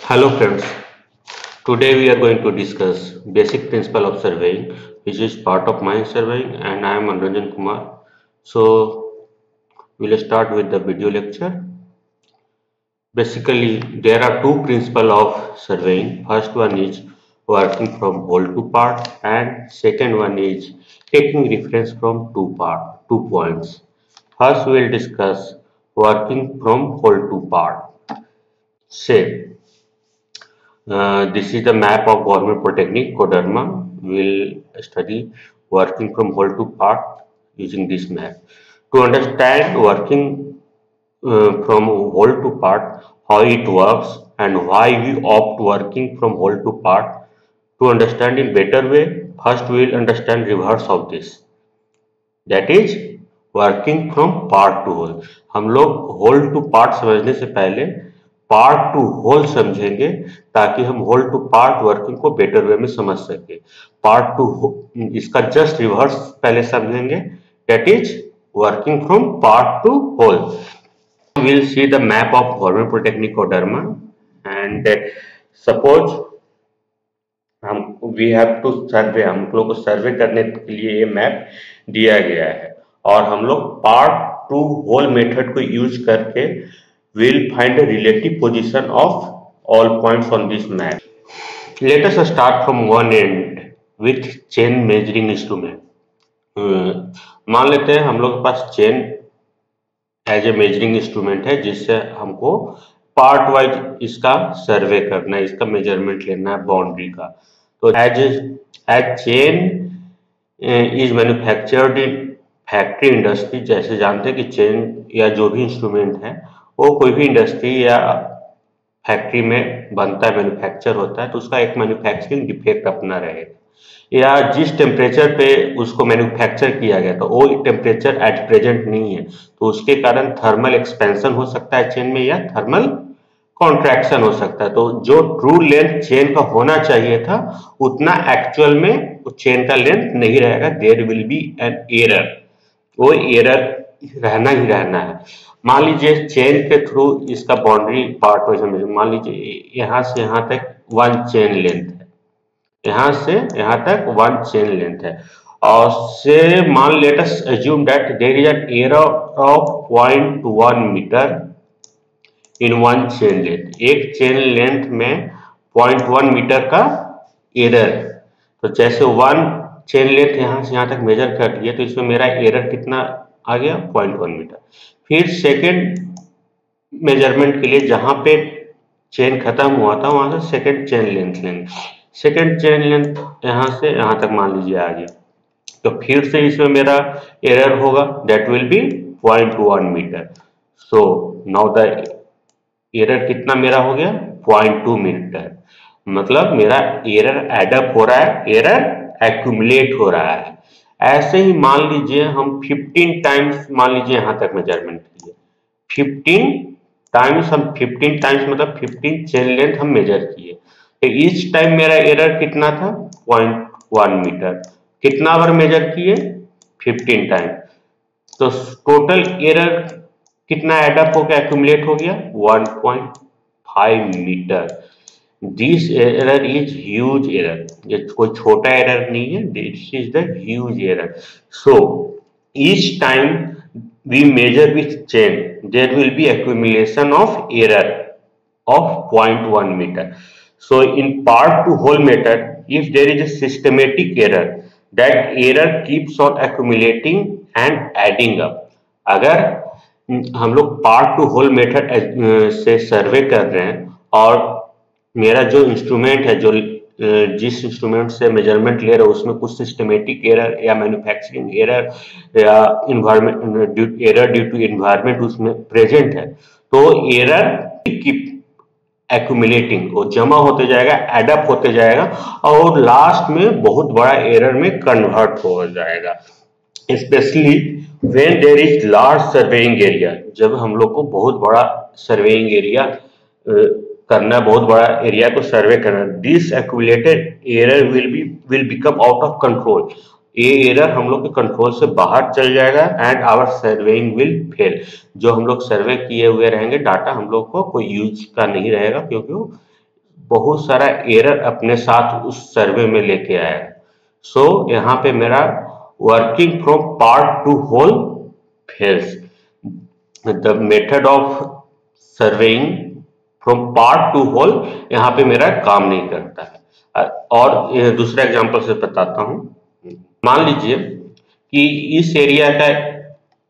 Hello friends, today we are going to discuss basic principle of surveying which is part of my surveying and I am Manranjan Kumar. So we'll start with the video lecture. Basically there are two principles of surveying. First one is working from whole to part and second one is taking reference from two points. First we will discuss working from whole to part. Say this is the map of Government Polytechnic, Koderma. We'll study working from whole to part using this map. To understand working from whole to part, how it works and why we opt working from whole to part, to understand in better way, first we will understand reverse of this. That is working from part to whole. हम लोग whole to part समझने से पहले part to whole समझेंगे ताकि हम whole to part working को better way में समझ सके. पार्ट टू इसका जस्ट रिवर्स पहले समझेंगे. That is working from part to whole. We'll see the map of Government Polytechnic Koderma and suppose हम वी हैव टू सर्वे. हम लोग को सर्वे करने के लिए ये मैप दिया गया है और हम लोग पार्ट टू होल मेथड को यूज करके will find the relative position of all points on this map. Let us start from one end with chain measuring instrument. मान लेते हैं हम लोग के पास chain as a measuring instrument है जिससे हमको पार्ट वाइज इसका सर्वे करना है, इसका मेजरमेंट लेना है बाउंड्री का. तो as chain is manufactured in factory industry. जैसे जानते हैं कि चेन या जो भी इंस्ट्रूमेंट है वो कोई भी इंडस्ट्री या फैक्ट्री में बनता है, मैन्युफैक्चर होता है, तो उसका एक मैन्युफैक्चरिंग डिफेक्ट अपना रहेगा या जिस टेम्परेचर पे उसको मैन्युफैक्चर किया गया तो वो टेम्परेचर एट प्रेजेंट नहीं है, तो उसके कारण थर्मल एक्सपेंशन हो सकता है चेन में या थर्मल कॉन्ट्रैक्शन हो सकता है. तो जो ट्रू लेंथ चेन का होना चाहिए था उतना एक्चुअल में चेन का लेंथ नहीं रहेगा. There will be an error. वो एरर रहना ही रहना है. मान लीजिए चेन के थ्रू इसका बाउंड्री पार्ट वाइज समझिए. मान लीजिए यहाँ से यहाँ तक वन चेन लेंथ है, यहाँ से यहाँ तक वन चेन लेंथ है और से मान let us assume that there is an error of 0.1 metre in one chain length. एक चेन लेंथ में 0.1 मीटर का एरर है. तो जैसे वन चेन लेंथ यहाँ से यहाँ तक मेजर कर लिया तो इसमें मेरा एरर कितना आ गया 0.1 मीटर. फिर सेकेंड मेजरमेंट के लिए जहां पे चेन खत्म हुआ था वहां से सेकेंड चेन लेंथ लेंगे. सेकेंड चेन लेंथ यहाँ से यहाँ तक मान लीजिए आ गया, तो फिर से इसमें मेरा एरर होगा that will be 0.1 metre. So now the error कितना मेरा हो गया 0.2 मीटर. मतलब मेरा एरर एडअप हो रहा है, एरर एक्यूमुलेट हो रहा है. ऐसे ही मान लीजिए हम 15 टाइम्स मान लीजिए यहाँ तक मेजरमेंट किए. 15 टाइम्स हम 15 टाइम्स मतलब 15 चेन लेंथ हम मेजर किए. तो ईच टाइम मेरा एरर कितना था 0.1 मीटर. कितना बार मेजर किए 15 टाइम. तो टोटल एरर कितना एडअप हो गया, एक्यूमुलेट हो गया 1.5 metre. This error is huge error. ये कोई छोटा एरर नहीं है, this is the huge error. So each time we measure with chain there will be accumulation of error of 0.1 meter. So in part to whole method, if there is a systematic error, that error keeps on accumulating and adding up. अगर हम लोग part to whole method से सर्वे कर रहे हैं और मेरा जो इंस्ट्रूमेंट है, जो जिस इंस्ट्रूमेंट से मेजरमेंट ले रहा है उसमें कुछ सिस्टमेटिक एरर या मैन्युफैक्चरिंग एरर या environment error due to environment उसमें प्रेजेंट है, तो एरर कीप एक्यूमुलेटिंग, वो जमा होते जाएगा, एडअप होते जाएगा और लास्ट में बहुत बड़ा एरर में कन्वर्ट हो जाएगा. Specially when there is large surveying area. जब हम लोग को बहुत बड़ा सर्वेइंग एरिया करना, बहुत बड़ा एरिया को सर्वे करना, this accumulated error will become out of control. ये एरर हम लोग के कंट्रोल से बाहर चल जाएगा and our surveying will fail. जो हम लोग सर्वे किए हुए रहेंगे डाटा हम लोग को कोई यूज का नहीं रहेगा क्योंकि वो बहुत सारा एरर अपने साथ उस सर्वे में लेके आएगा। सो यहाँ पे मेरा working from part to whole fails. The method of surveying from part to whole यहाँ पे मेरा काम नहीं करता है। और दूसरा एग्जांपल से बताता हूँ। मान लीजिए कि इस एरिया का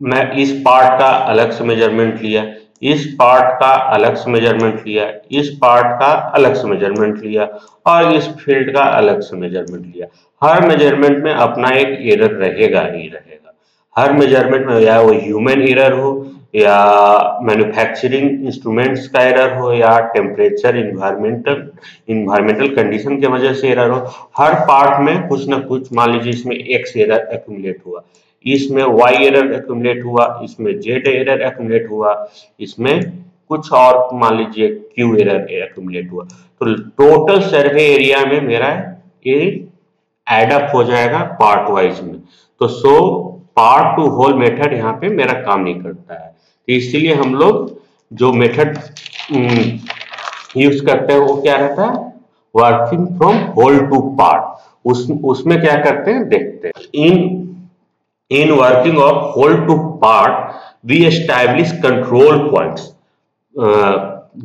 मैं इस पार्ट का अलग से मेजरमेंट लिया, इस पार्ट का अलग से मेजरमेंट लिया, इस पार्ट का अलग से मेजरमेंट लिया और इस फील्ड का अलग से मेजरमेंट लिया। हर मेजरमेंट में अपना एक एरर रहेगा ही रहेगा। हर मेजरमेंट में या वो ह्यूमन एरर हो या मैन्युफैक्चरिंग इंस्ट्रूमेंट्स का एरर हो या टेम्परेचर इन्वायरमेंटल कंडीशन की वजह से एरर हो, हर पार्ट में कुछ ना कुछ, मान लीजिए इसमें एक्स एरर एक्यूमुलेट हुआ, इसमें वाई एरर एक्यूमुलेट हुआ, इसमें जेड एरर एक्यूमुलेट हुआ, इसमें कुछ और मान लीजिए क्यू एरर एक्यूमुलेट हुआ। तो टोटल सर्वे एरिया में मेरा ये एडअप हो जाएगा पार्ट वाइज में। तो so part to whole method यहाँ पे मेरा काम नहीं करता है। तो इसीलिए हम लोग जो मेथड यूज करते हैं वो क्या रहता है, working from whole to part. उसमें क्या करते हैं देखते हैं। In working of whole to part we establish control points.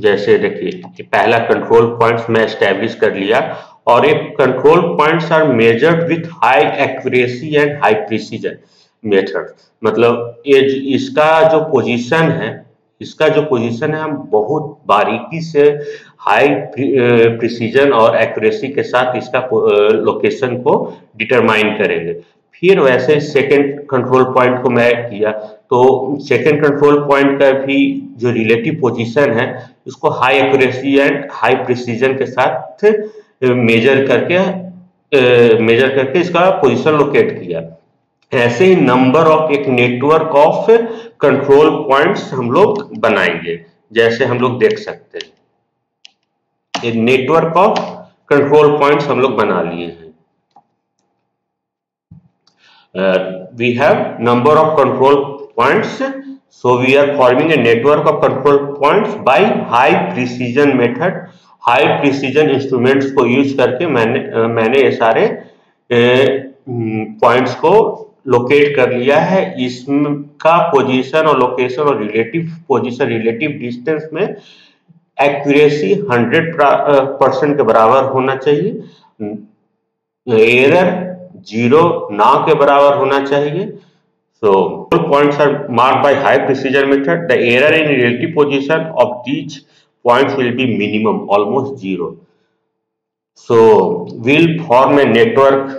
जैसे देखिए पहला कंट्रोल पॉइंट्स मैं एस्टैब्लिश कर लिया, और एक control points are measured with high accuracy and high precision method. मतलब ये इसका जो पोजीशन है, इसका जो पोजीशन है हम बहुत बारीकी से हाई प्रिसीजन और एक्यूरेसी के साथ इसका लोकेशन को डिटरमाइन करेंगे। फिर वैसे सेकंड कंट्रोल पॉइंट को मैं किया, तो सेकंड कंट्रोल पॉइंट का भी जो रिलेटिव पोजीशन है उसको high accuracy and high precision के साथ मेजर करके इसका पोजीशन लोकेट किया। ऐसे ही नंबर ऑफ एक नेटवर्क ऑफ कंट्रोल पॉइंट्स हम लोग बनाएंगे। जैसे हम लोग देख सकते हैं एक नेटवर्क ऑफ कंट्रोल पॉइंट्स हम लोग बना लिए हैं। We have number of control points, so we are forming a network of control points by high precision method। High precision instruments को यूज करके मैंने ये सारे पॉइंट्स को लोकेट कर लिया है। इसका पोजीशन और लोकेशन और रिलेटिव पोजीशन रिलेटिव डिस्टेंस में एक्यूरेसी 100% के बराबर होना चाहिए, एरर 0 ना के बराबर होना चाहिए। So all points are marked by high precision method. The error in relative position of these points will be minimum, almost 0. So we'll form a network।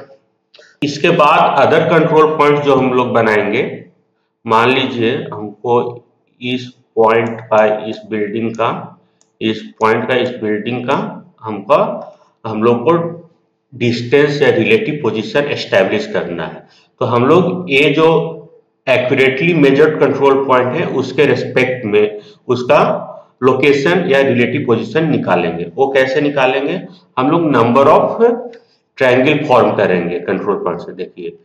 इसके बाद अदर कंट्रोल पॉइंट जो हम लोग बनाएंगे, मान लीजिए हमको इस पॉइंट का इस बिल्डिंग का, इस पॉइंट का इस बिल्डिंग का हम लोग को डिस्टेंस या रिलेटिव पोजीशन एस्टेब्लिश करना है। तो हम लोग ये जो एक्यूरेटली मेजर्ड कंट्रोल पॉइंट है उसके रेस्पेक्ट में उसका लोकेशन या रिलेटिव पोजीशन निकालेंगे। वो कैसे निकालेंगे, हम लोग नंबर ऑफ ट्रायंगल फॉर्म करेंगे कंट्रोल पॉइंट से। देखिए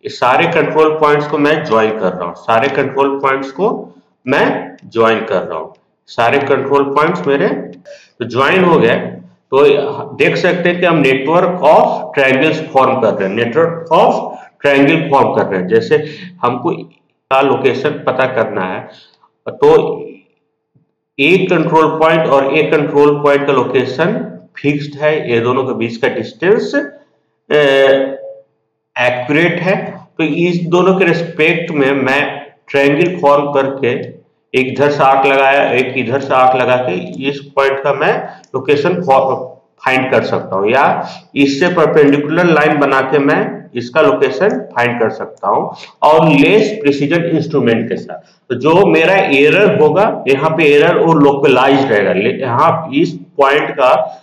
ये सारे कंट्रोल पॉइंट्स को मैं ज्वाइन कर रहा हूँ, सारे कंट्रोल पॉइंट्स को मैं ज्वाइन कर रहा हूँ, सारे कंट्रोल पॉइंट्स मेरे तो ज्वाइन हो गए। तो देख सकते हैं कि हम नेटवर्क ऑफ ट्रायंगल्स फॉर्म कर रहे हैं, नेटवर्क ऑफ ट्रायंगल फॉर्म कर रहे हैं। जैसे हमको का लोकेशन पता करना है, तो एक कंट्रोल पॉइंट और एक कंट्रोल पॉइंट का लोकेशन फिक्स्ड है, ये दोनों के बीच का डिस्टेंस एक्यूरेट है। तो इस दोनों के रिस्पेक्ट में मैं ट्रायंगल फॉर्म करके एक इधर से आर्क लगाया, एक इधर से आर्क लगा के इस पॉइंट का मैं लोकेशन फाइंड कर सकता हूँ, या इससे परपेंडिकुलर लाइन बना के मैं इसका लोकेशन फाइंड कर सकता हूँ, और लेस प्रिसीजन इंस्ट्रूमेंट के साथ। तो जो मेरा एरर होगा यहाँ पे एरर वो लोकलाइज्ड रहेगा। यहाँ इस पॉइंट का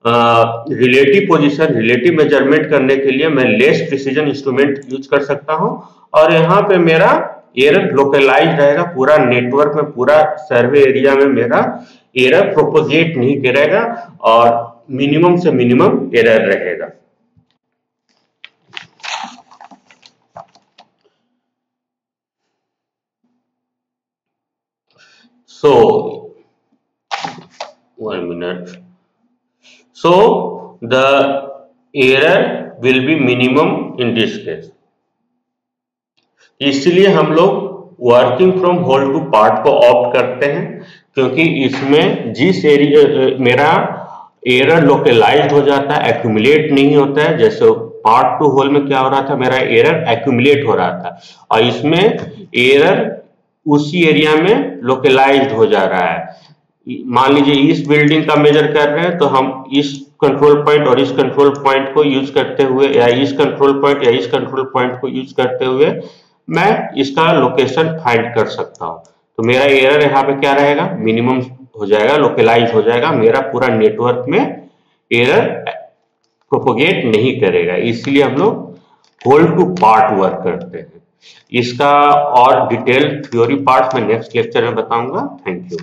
रिलेटिव पोजीशन रिलेटिव मेजरमेंट करने के लिए मैं लेस प्रिसीजन इंस्ट्रूमेंट यूज कर सकता हूँ, और यहाँ पे मेरा एरर लोकलाइज रहेगा। पूरा नेटवर्क में, पूरा सर्वे एरिया में मेरा एरर प्रोपोगेट नहीं करेगा और मिनिमम से मिनिमम एरर रहेगा। सो 1 minute. So the error will be minimum in this case. इसलिए हम लोग working from whole to part को ऑप्ट करते हैं, क्योंकि इसमें जिस एरिया मेरा एरर लोकलाइज्ड हो जाता है, एक्यूमुलेट नहीं होता है। जैसे पार्ट टू होल में क्या हो रहा था, मेरा एरर एक्यूमुलेट हो रहा था, और इसमें एरर उसी एरिया में लोकलाइज्ड हो जा रहा है। मान लीजिए इस बिल्डिंग का मेजर कर रहे हैं, तो हम इस कंट्रोल पॉइंट और इस कंट्रोल पॉइंट को यूज करते हुए, या इस कंट्रोल पॉइंट या इस कंट्रोल पॉइंट को यूज करते हुए मैं इसका लोकेशन फाइंड कर सकता हूं। तो मेरा एरर यहाँ पे क्या रहेगा, मिनिमम हो जाएगा, लोकलाइज हो जाएगा, मेरा पूरा नेटवर्क में एरर प्रोपोगेट नहीं करेगा। इसलिए हम लोग होल टू पार्ट वर्क करते हैं। इसका और डिटेल थ्योरी पार्ट मैं नेक्स्ट लेक्चर में बताऊंगा। Thank you.